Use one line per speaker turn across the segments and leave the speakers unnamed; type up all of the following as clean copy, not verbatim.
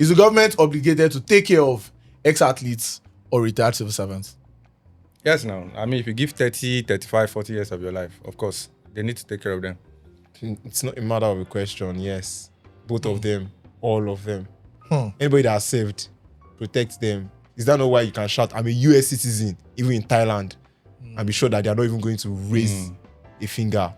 Is the government obligated to take care of ex-athletes or retired civil servants?
Yes, now. I mean, if you give 30, 35, 40 years of your life, of course, they need to take care of them.
It's not a matter of a question. Yes, both of them, all of them. Anybody that has served, protect them. Is that not why you can shout, I'm a US citizen, even in Thailand, and be sure that they are not even going to raise a finger?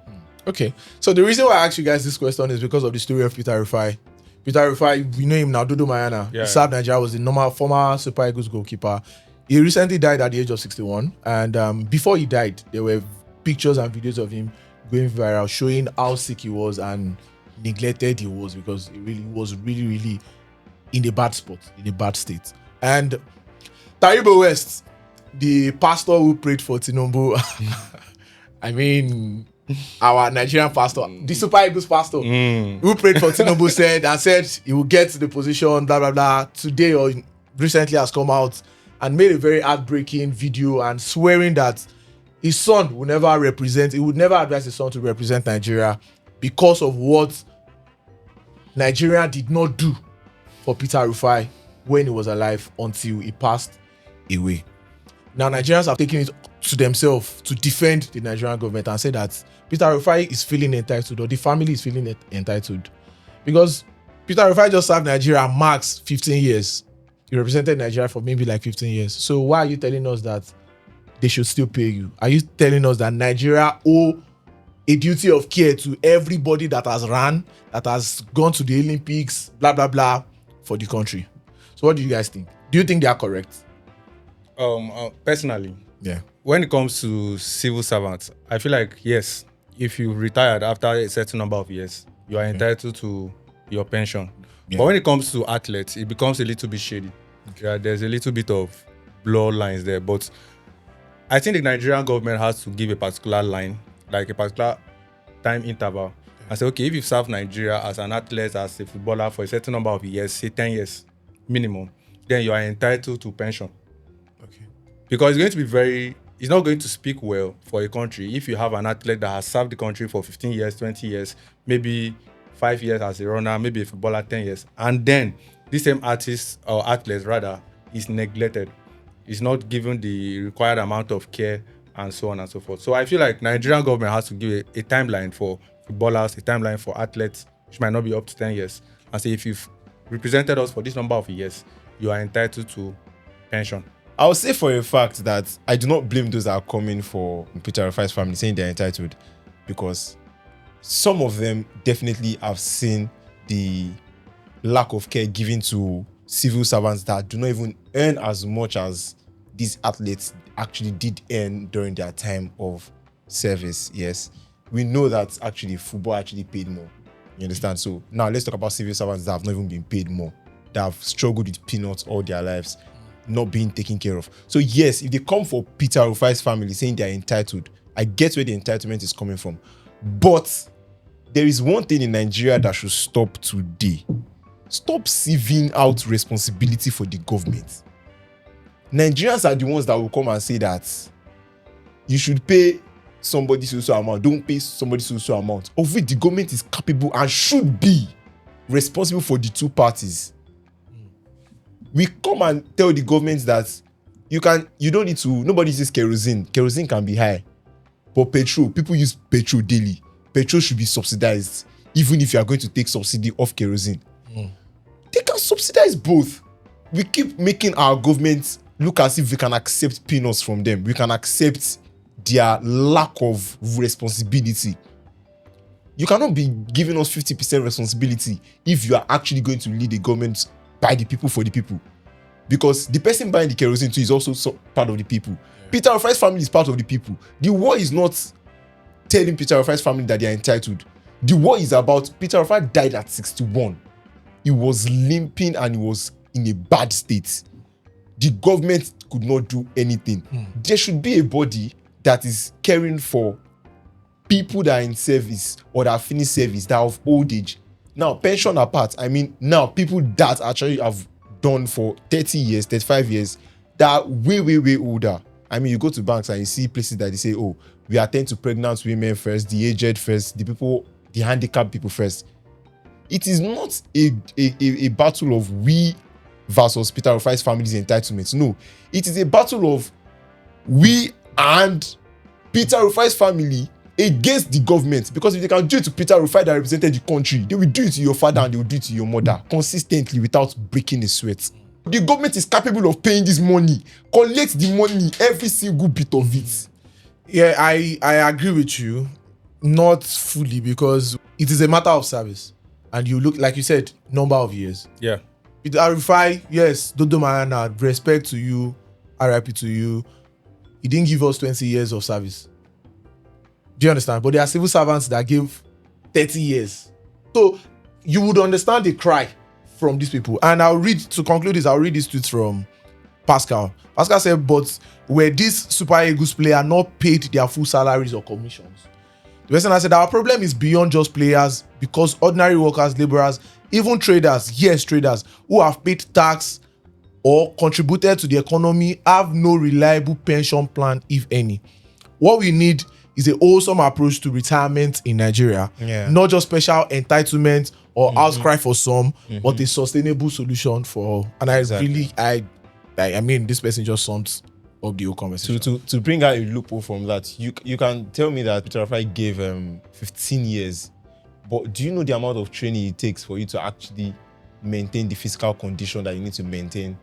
Okay, so the reason why I asked you guys this question is because of the story of Peter Rufai. Peter Rufai, we know him now, Dodo Mayana.
Yeah.
He served Nigeria, was the former Super Eagles goalkeeper. He recently died at the age of 61. And before he died, there were pictures and videos of him going viral, showing how sick he was and neglected he was, because he really in a bad spot, in a bad state. And Taribo West, the pastor who prayed for Tinubu, I mean, our Nigerian pastor, the Super Eagles pastor, who prayed for Tinubu said he will get to the position, blah, blah, blah. Today or recently has come out and made a very heartbreaking video and swearing that his son he would never advise his son to represent Nigeria because of what Nigeria did not do for Peter Rufai when he was alive until he passed away. Now, Nigerians have taken it to themselves to defend the Nigerian government and say that Peter Rufai is feeling entitled, or the family is feeling entitled, because Peter Rufai just served Nigeria max 15 years. He represented Nigeria for maybe like 15 years. So why are you telling us that they should still pay you? Are you telling us that Nigeria owe a duty of care to everybody that has run, that has gone to the Olympics, blah, blah, blah, for the country? So what do you guys think? Do you think they are correct?
Personally,
Yeah.
when it comes to civil servants, I feel like, yes, if you retired after a certain number of years, you are entitled to your pension.
Yeah.
But when it comes to athletes, it becomes a little bit shady. Yeah, there's a little bit of blur lines there. But I think the Nigerian government has to give a particular line, like a particular time interval, and say, okay, if you've served Nigeria as an athlete, as a footballer for a certain number of years, say 10 years minimum, then you are entitled to pension.
Okay.
Because it's not going to speak well for a country if you have an athlete that has served the country for 15 years, 20 years, maybe 5 years as a runner, maybe a footballer 10 years. And then this same artist or athlete rather is neglected. Is not given the required amount of care and so on and so forth. So I feel like Nigerian government has to give a timeline for footballers, a timeline for athletes, which might not be up to 10 years. And say if you've represented us for this number of years, you are entitled to pension.
I will say for a fact that I do not blame those that are coming for Peter Rufai's family saying they're entitled, because some of them definitely have seen the lack of care given to civil servants that do not even earn as much as these athletes actually did earn during their time of service. Yes, we know that actually football actually paid more. You understand? So now let's talk about civil servants that have not even been paid more, that have struggled with peanuts all their lives, not being taken care of. So yes, if they come for Peter Rufai's family saying they're entitled, I get where the entitlement is coming from. But there is one thing in Nigeria that should stop today. Stop sieving out responsibility for the government. Nigerians are the ones that will come and say that you should pay somebody so amount, don't pay somebody so amount, of which the government is capable and should be responsible for the two parties. We come and tell the government that you don't need to, nobody uses kerosene. Kerosene can be high. But petrol, people use petrol daily. Petrol should be subsidized, even if you are going to take subsidy off kerosene. They can subsidize both. We keep making our government look as if we can accept peanuts from them. We can accept their lack of responsibility. You cannot be giving us 50% responsibility if you are actually going to lead the government by the people for the people. Because the person buying the kerosene too is also part of the people. Yeah. Peter Rufai's family is part of the people. The war is not telling Peter Rufai's family that they are entitled. The war is about Peter Rufai died at 61. He was limping and he was in a bad state. The government could not do anything. There should be a body that is caring for people that are in service or that are finished service, that are of old age. Now, pension apart, I mean, now people that actually have done for 30 years, 35 years, that are way, way, way older. I mean, you go to banks and you see places that they say, oh, we attend to pregnant women first, the aged first, the handicapped people first. it is not a battle of we versus Peter Rufai's family's entitlements. No, it is a battle of we and Peter Rufai's family against the government. Because if they can do it to Peter Rufai that represented the country, they will do it to your father and they will do it to your mother consistently without breaking a sweat. The government is capable of paying this money, collect the money, every single bit of it.
Yeah, I agree with you. Not fully, because it is a matter of service. And you look, like you said, number of years.
Yeah.
Peter Rufai, yes, Dodo Mayana, respect to you, RIP to you. He didn't give us 20 years of service. Do you understand? But there are civil servants that give 30 years. So you would understand the cry from these people. And to conclude this, I'll read this tweet from Pascal. Pascal said, but were these Super Eagles players not paid their full salaries or commissions? The person I said, our problem is beyond just players, because ordinary workers, laborers, even traders, yes, traders, who have paid tax or contributed to the economy have no reliable pension plan, if any. What we need is a wholesome approach to retirement in Nigeria.
Yeah.
Not just special entitlement or outcry for some, but a sustainable solution for all. And I mean, this person just sums up the whole conversation.
To bring out a loophole from that, you can tell me that Peter Rufai gave 15 years, but do you know the amount of training it takes for you to actually maintain the physical condition that you need to maintain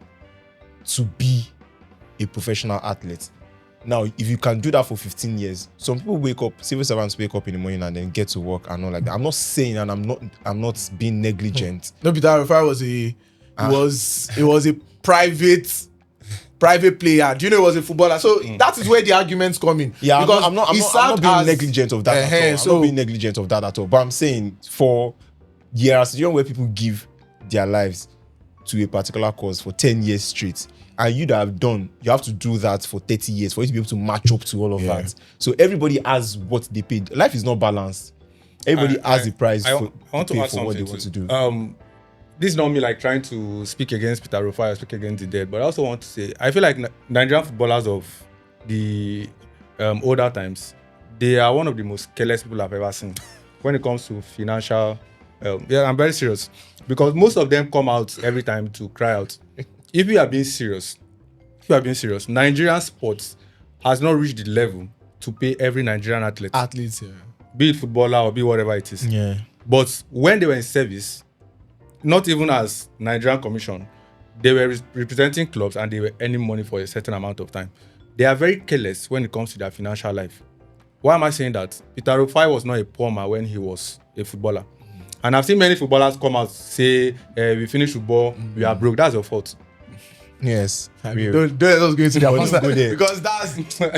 to be a professional athlete? Now, if you can do that for 15 years, some people wake up, civil servants wake up in the morning and then get to work and all like that. I'm not saying, and I'm not being negligent.
No, Peter Rufai was a private player. Do you know he was a footballer? So that is where the arguments come in.
Yeah,
because
I'm not being negligent of that at all. I'm not being negligent of that at all. But I'm saying for years, you know, where people give their lives to a particular cause for 10 years straight, and you have to do that for 30 years for you to be able to match up to all of that. So everybody has what they paid. Life is not balanced. Everybody has the price
I want to
pay
add
for what they
something
want to do.
This is not me like trying to speak against Peter Rufai or speak against the dead, but I also want to say I feel like Nigerian footballers of the older times, they are one of the most careless people I've ever seen when it comes to financial. I'm very serious, because most of them come out every time to cry out. If you are being serious, Nigerian sports has not reached the level to pay every Nigerian athlete,
Athletes, yeah.
be it footballer or be whatever it is.
Yeah.
But when they were in service, not even as Nigerian Commission, they were representing clubs and they were earning money for a certain amount of time. They are very careless when it comes to their financial life. Why am I saying that? Peter Rufai was not a poor man when he was a footballer. And I've seen many footballers come out say, we finished football, we are broke. That's your fault.
Yes.
Don't let us go into that one. Because that's,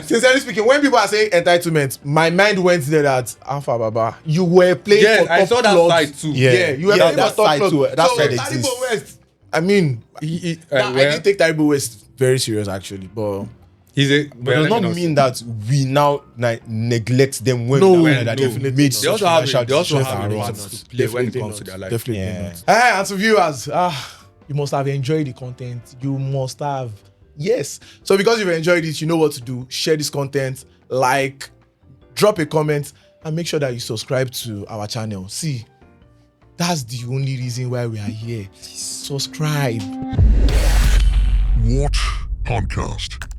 sincerely speaking, when people are saying entitlement, my mind went there that Alpha Baba, you were playing for top
I saw that
clubs.
side too.
Yeah, you were playing
that
for top
side
clubs.
too. That
So
side
Taribo
exists.
West, I mean, I didn't take Taribo West very serious actually, but
But does not mean that we now neglect them when
definitely
they've made
They also
such
have
financial
a
decisions.
part to play when it
Definitely
comes to
not.
their life.
Definitely
Yeah.
not. Hey, and to viewers, you must have enjoyed the content. You must have. Yes. So because you've enjoyed it, you know what to do. Share this content, like, drop a comment, and make sure that you subscribe to our channel. See, that's the only reason why we are here. Subscribe.
WHOT Podcast.